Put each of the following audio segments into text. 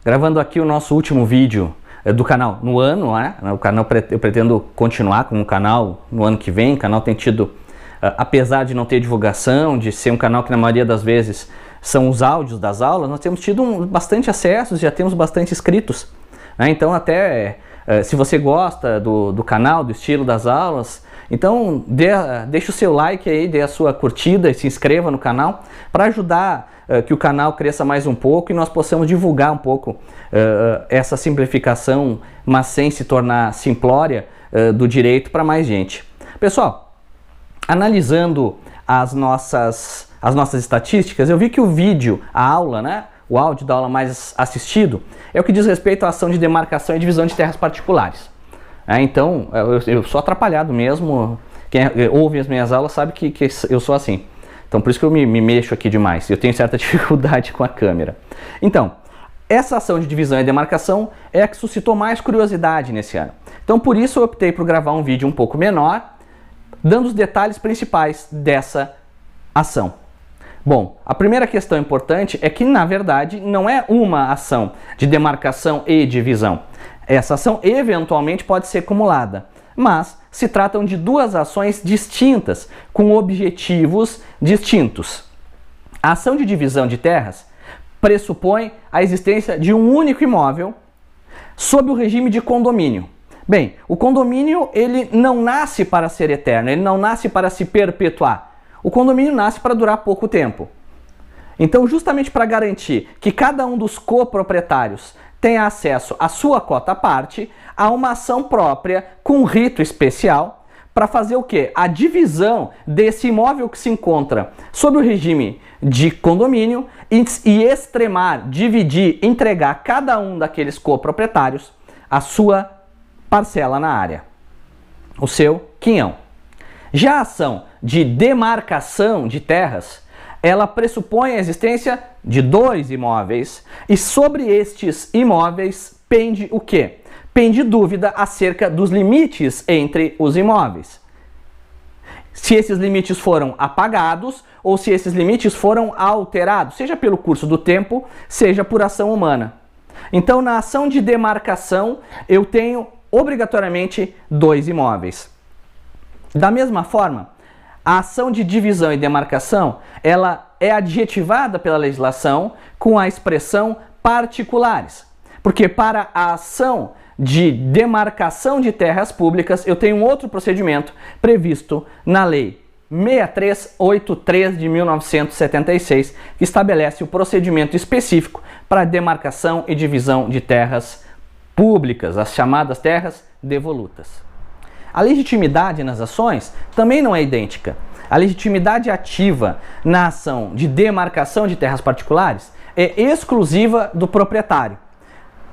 Gravando aqui o nosso último vídeo do canal no ano, né? O canal, eu pretendo continuar com o canal no ano que vem. O canal tem tido, apesar de não ter divulgação, de ser um canal que na maioria das vezes são os áudios das aulas, nós temos tido bastante acessos, já temos bastante inscritos, né? Então até se você gosta do canal, do estilo das aulas, então deixa o seu like aí, dê a sua curtida e se inscreva no canal para ajudar que o canal cresça mais um pouco e nós possamos divulgar um pouco essa simplificação, mas sem se tornar simplória, do direito para mais gente. Pessoal, analisando as nossas estatísticas, eu vi que o vídeo, a aula, né, o áudio da aula mais assistido, é o que diz respeito à ação de demarcação e divisão de terras particulares. Então, eu sou atrapalhado mesmo. Quem ouve as minhas aulas sabe que eu sou assim. Então, por isso que eu me mexo aqui demais. Eu tenho certa dificuldade com a câmera. Então, essa ação de divisão e demarcação é a que suscitou mais curiosidade nesse ano. Então, por isso eu optei por gravar um vídeo um pouco menor, dando os detalhes principais dessa ação. Bom, a primeira questão importante é que, na verdade, não é uma ação de demarcação e divisão. Essa ação eventualmente pode ser acumulada, mas se tratam de duas ações distintas, com objetivos distintos. A ação de divisão de terras pressupõe a existência de um único imóvel sob o regime de condomínio. Bem, o condomínio ele não nasce para ser eterno, ele não nasce para se perpetuar. O condomínio nasce para durar pouco tempo. Então, justamente para garantir que cada um dos coproprietários tenha acesso à sua cota à parte, há uma ação própria com um rito especial para fazer o quê? A divisão desse imóvel que se encontra sob o regime de condomínio e extremar, dividir, entregar a cada um daqueles coproprietários a sua parcela na área, o seu quinhão. Já a ação de demarcação de terras, ela pressupõe a existência de dois imóveis e sobre estes imóveis pende o quê? Pende dúvida acerca dos limites entre os imóveis. Se esses limites foram apagados ou se esses limites foram alterados, seja pelo curso do tempo, seja por ação humana. Então, na ação de demarcação, eu tenho obrigatoriamente dois imóveis. Da mesma forma, a ação de divisão e demarcação, ela é adjetivada pela legislação com a expressão particulares. Porque para a ação de demarcação de terras públicas, eu tenho um outro procedimento previsto na Lei 6383 de 1976, que estabelece o procedimento específico para demarcação e divisão de terras públicas, as chamadas terras devolutas. A legitimidade nas ações também não é idêntica. A legitimidade ativa na ação de demarcação de terras particulares é exclusiva do proprietário.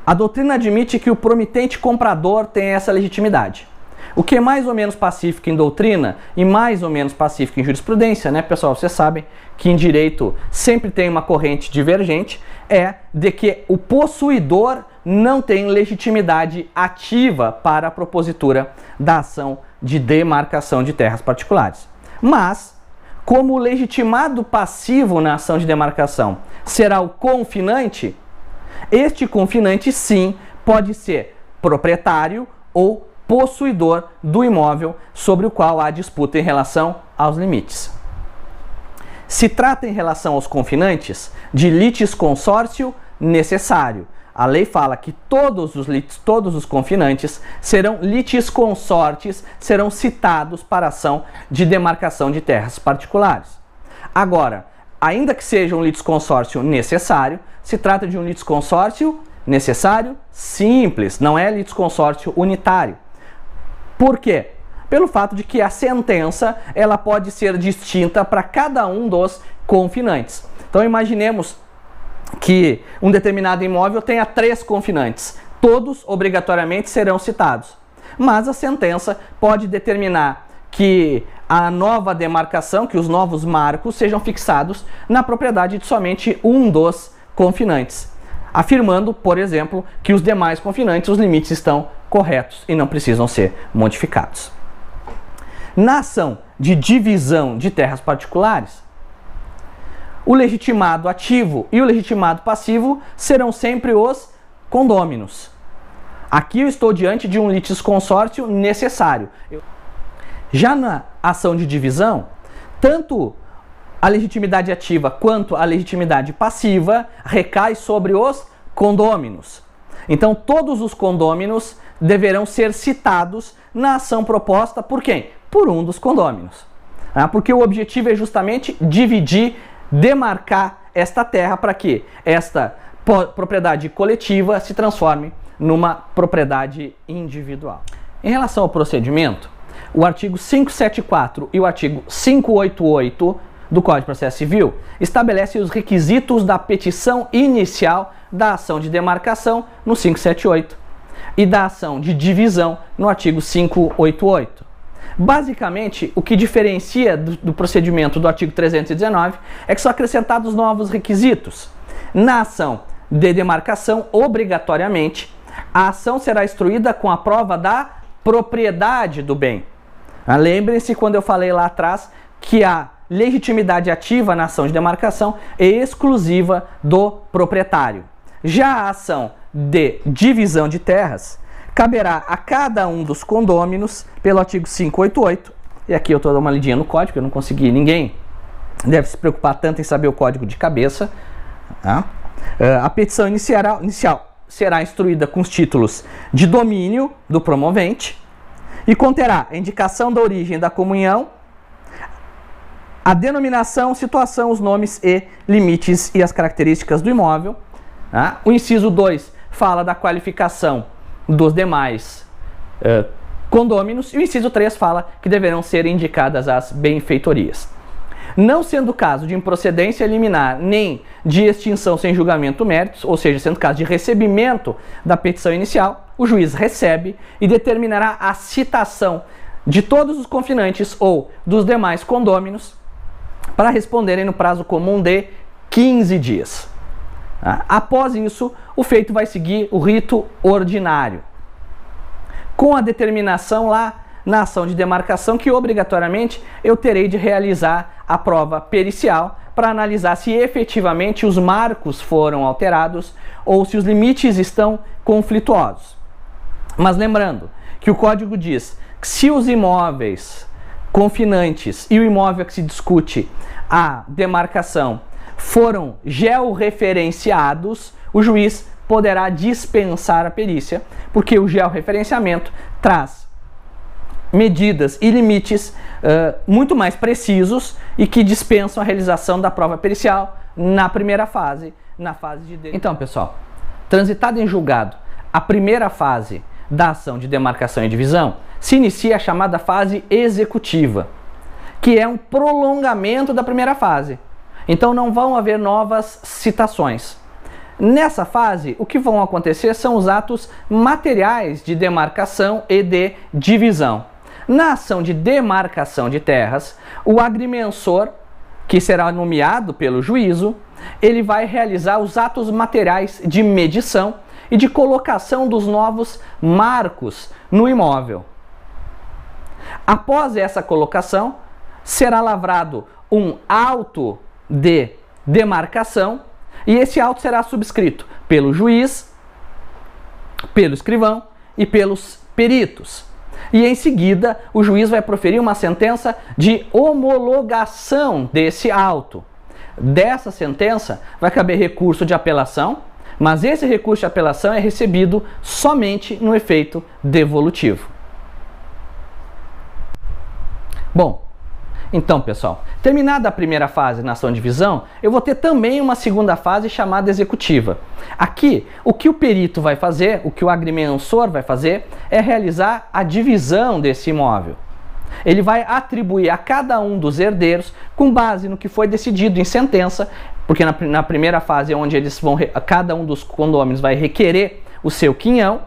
A doutrina admite que o promitente comprador tem essa legitimidade. O que é mais ou menos pacífico em doutrina e mais ou menos pacífico em jurisprudência, né, pessoal? Vocês sabem que em direito sempre tem uma corrente divergente, é de que o possuidor não tem legitimidade ativa para a propositura da ação de demarcação de terras particulares. Mas, como o legitimado passivo na ação de demarcação será o confinante, este confinante sim pode ser proprietário ou possuidor do imóvel sobre o qual há disputa em relação aos limites. Se trata em relação aos confinantes de litisconsórcio necessário. A lei fala que todos os confinantes serão litisconsortes, serão citados para a ação de demarcação de terras particulares. Agora, ainda que seja um litisconsórcio necessário, se trata de um litisconsórcio necessário simples, não é litisconsórcio unitário. Por quê? Pelo fato de que a sentença ela pode ser distinta para cada um dos confinantes. Então imaginemos que um determinado imóvel tenha 3 confinantes. Todos obrigatoriamente serão citados. Mas a sentença pode determinar que a nova demarcação, que os novos marcos sejam fixados na propriedade de somente um dos confinantes, afirmando, por exemplo, que os demais confinantes, os limites estão corretos e não precisam ser modificados. Na ação de divisão de terras particulares, o legitimado ativo e o legitimado passivo serão sempre os condôminos. Aqui eu estou diante de um litisconsórcio necessário. Já na ação de divisão, tanto a legitimidade ativa quanto a legitimidade passiva recai sobre os condôminos. Então, todos os condôminos deverão ser citados na ação proposta por quem? Por um dos condôminos. Porque o objetivo é justamente dividir, demarcar esta terra para que esta propriedade coletiva se transforme numa propriedade individual. Em relação ao procedimento, o artigo 574 e o artigo 588 do Código de Processo Civil estabelecem os requisitos da petição inicial da ação de demarcação no 578 e da ação de divisão no artigo 588. Basicamente, o que diferencia do procedimento do artigo 319 é que são acrescentados novos requisitos. Na ação de demarcação, obrigatoriamente, a ação será instruída com a prova da propriedade do bem. Lembrem-se quando eu falei lá atrás que a legitimidade ativa na ação de demarcação é exclusiva do proprietário. Já a ação de divisão de terras caberá a cada um dos condôminos pelo artigo 588, e aqui eu estou dando uma lidinha no código, eu não consegui, ninguém deve se preocupar tanto em saber o código de cabeça. A petição inicial será instruída com os títulos de domínio do promovente e conterá a indicação da origem da comunhão, a denominação, situação, os nomes e limites e as características do imóvel. O inciso 2 fala da qualificação dos demais condôminos e o inciso 3 fala que deverão ser indicadas as benfeitorias. Não sendo caso de improcedência liminar nem de extinção sem julgamento méritos, ou seja, sendo caso de recebimento da petição inicial, o juiz recebe e determinará a citação de todos os confinantes ou dos demais condôminos para responderem no prazo comum de 15 dias. Após isso, o feito vai seguir o rito ordinário, com a determinação lá na ação de demarcação que obrigatoriamente eu terei de realizar a prova pericial para analisar se efetivamente os marcos foram alterados ou se os limites estão conflituosos. Mas lembrando que o código diz que se os imóveis confinantes e o imóvel que se discute a demarcação foram georreferenciados, o juiz poderá dispensar a perícia, porque o georreferenciamento traz medidas e limites muito mais precisos e que dispensam a realização da prova pericial na primeira fase, na fase de... Então, pessoal, transitada em julgado a primeira fase da ação de demarcação e divisão, se inicia a chamada fase executiva, que é um prolongamento da primeira fase. Então não vão haver novas citações. Nessa fase, o que vão acontecer são os atos materiais de demarcação e de divisão. Na ação de demarcação de terras, o agrimensor, que será nomeado pelo juízo, ele vai realizar os atos materiais de medição e de colocação dos novos marcos no imóvel. Após essa colocação, será lavrado um auto de demarcação e esse auto será subscrito pelo juiz, pelo escrivão e pelos peritos. E em seguida, o juiz vai proferir uma sentença de homologação desse auto. Dessa sentença vai caber recurso de apelação, mas esse recurso de apelação é recebido somente no efeito devolutivo. Bom, então, pessoal, terminada a primeira fase na ação de divisão, eu vou ter também uma segunda fase chamada executiva. Aqui, o que o perito vai fazer, o que o agrimensor vai fazer, é realizar a divisão desse imóvel. Ele vai atribuir a cada um dos herdeiros, com base no que foi decidido em sentença, porque na primeira fase é onde cada um dos condôminos vai requerer o seu quinhão,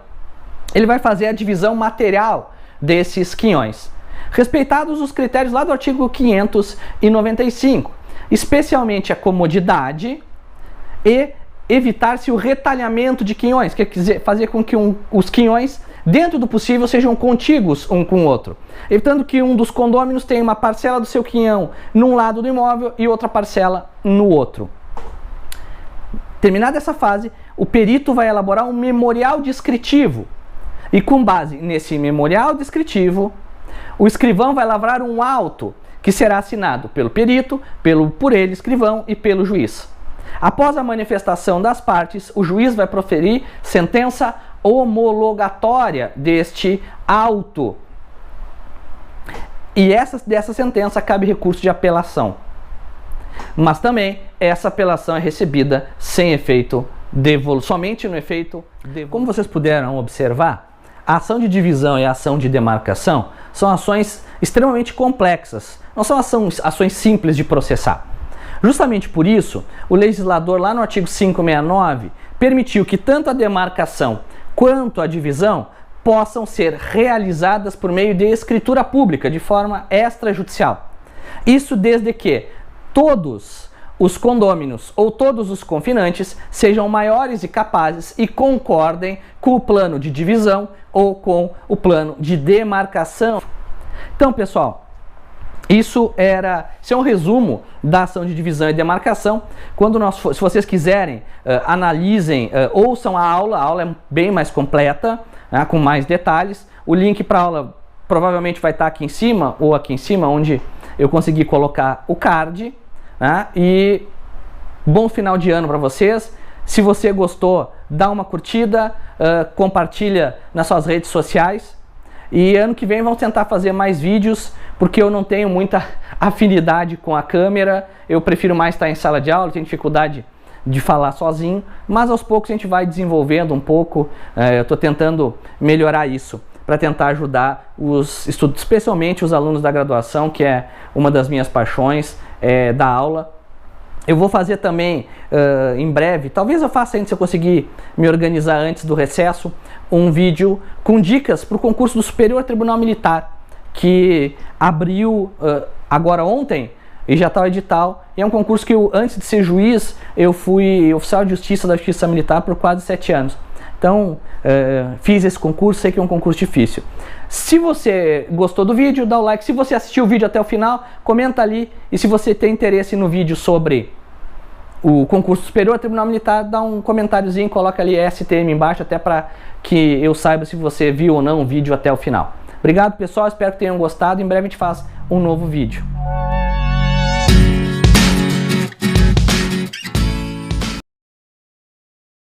ele vai fazer a divisão material desses quinhões, respeitados os critérios lá do artigo 595, especialmente a comodidade e evitar-se o retalhamento de quinhões, quer dizer, fazer com que os quinhões, dentro do possível, sejam contíguos um com o outro, evitando que um dos condôminos tenha uma parcela do seu quinhão num lado do imóvel e outra parcela no outro. Terminada essa fase, o perito vai elaborar um memorial descritivo. E com base nesse memorial descritivo, o escrivão vai lavrar um auto que será assinado pelo perito, por ele, escrivão, e pelo juiz. Após a manifestação das partes, o juiz vai proferir sentença homologatória deste auto. E dessa sentença cabe recurso de apelação. Mas também essa apelação é recebida sem efeito devolução, somente no efeito devolução. Como vocês puderam observar, a ação de divisão e a ação de demarcação são ações extremamente complexas, não são ações simples de processar. Justamente por isso, o legislador lá no artigo 569 permitiu que tanto a demarcação quanto a divisão possam ser realizadas por meio de escritura pública, de forma extrajudicial. Isso desde que todos os condôminos ou todos os confinantes sejam maiores e capazes e concordem com o plano de divisão ou com o plano de demarcação. Então, pessoal, isso é um resumo da ação de divisão e demarcação. Se vocês quiserem, analisem, ouçam a aula é bem mais completa, né, com mais detalhes. O link para a aula provavelmente vai estar aqui em cima, ou aqui em cima, onde eu consegui colocar o card. Né? E bom final de ano para vocês. Se você gostou, dá uma curtida, compartilha nas suas redes sociais. E ano que vem vamos tentar fazer mais vídeos, porque eu não tenho muita afinidade com a câmera. Eu prefiro mais estar em sala de aula, tenho dificuldade de falar sozinho. Mas aos poucos a gente vai desenvolvendo um pouco. Eu estou tentando melhorar isso, para tentar ajudar os estudantes, especialmente os alunos da graduação, que é uma das minhas paixões, da aula. Eu vou fazer também, em breve, talvez eu faça ainda se eu conseguir me organizar antes do recesso, um vídeo com dicas para o concurso do Superior Tribunal Militar, que abriu agora ontem, e já está o edital. E é um concurso que antes de ser juiz, eu fui oficial de justiça da Justiça Militar por quase 7 anos. Então, fiz esse concurso, sei que é um concurso difícil. Se você gostou do vídeo, dá o like. Se você assistiu o vídeo até o final, comenta ali. E se você tem interesse no vídeo sobre o concurso superior Tribunal Militar, dá um comentáriozinho, coloca ali STM embaixo, até para que eu saiba se você viu ou não o vídeo até o final. Obrigado, pessoal, espero que tenham gostado. Em breve a gente faz um novo vídeo.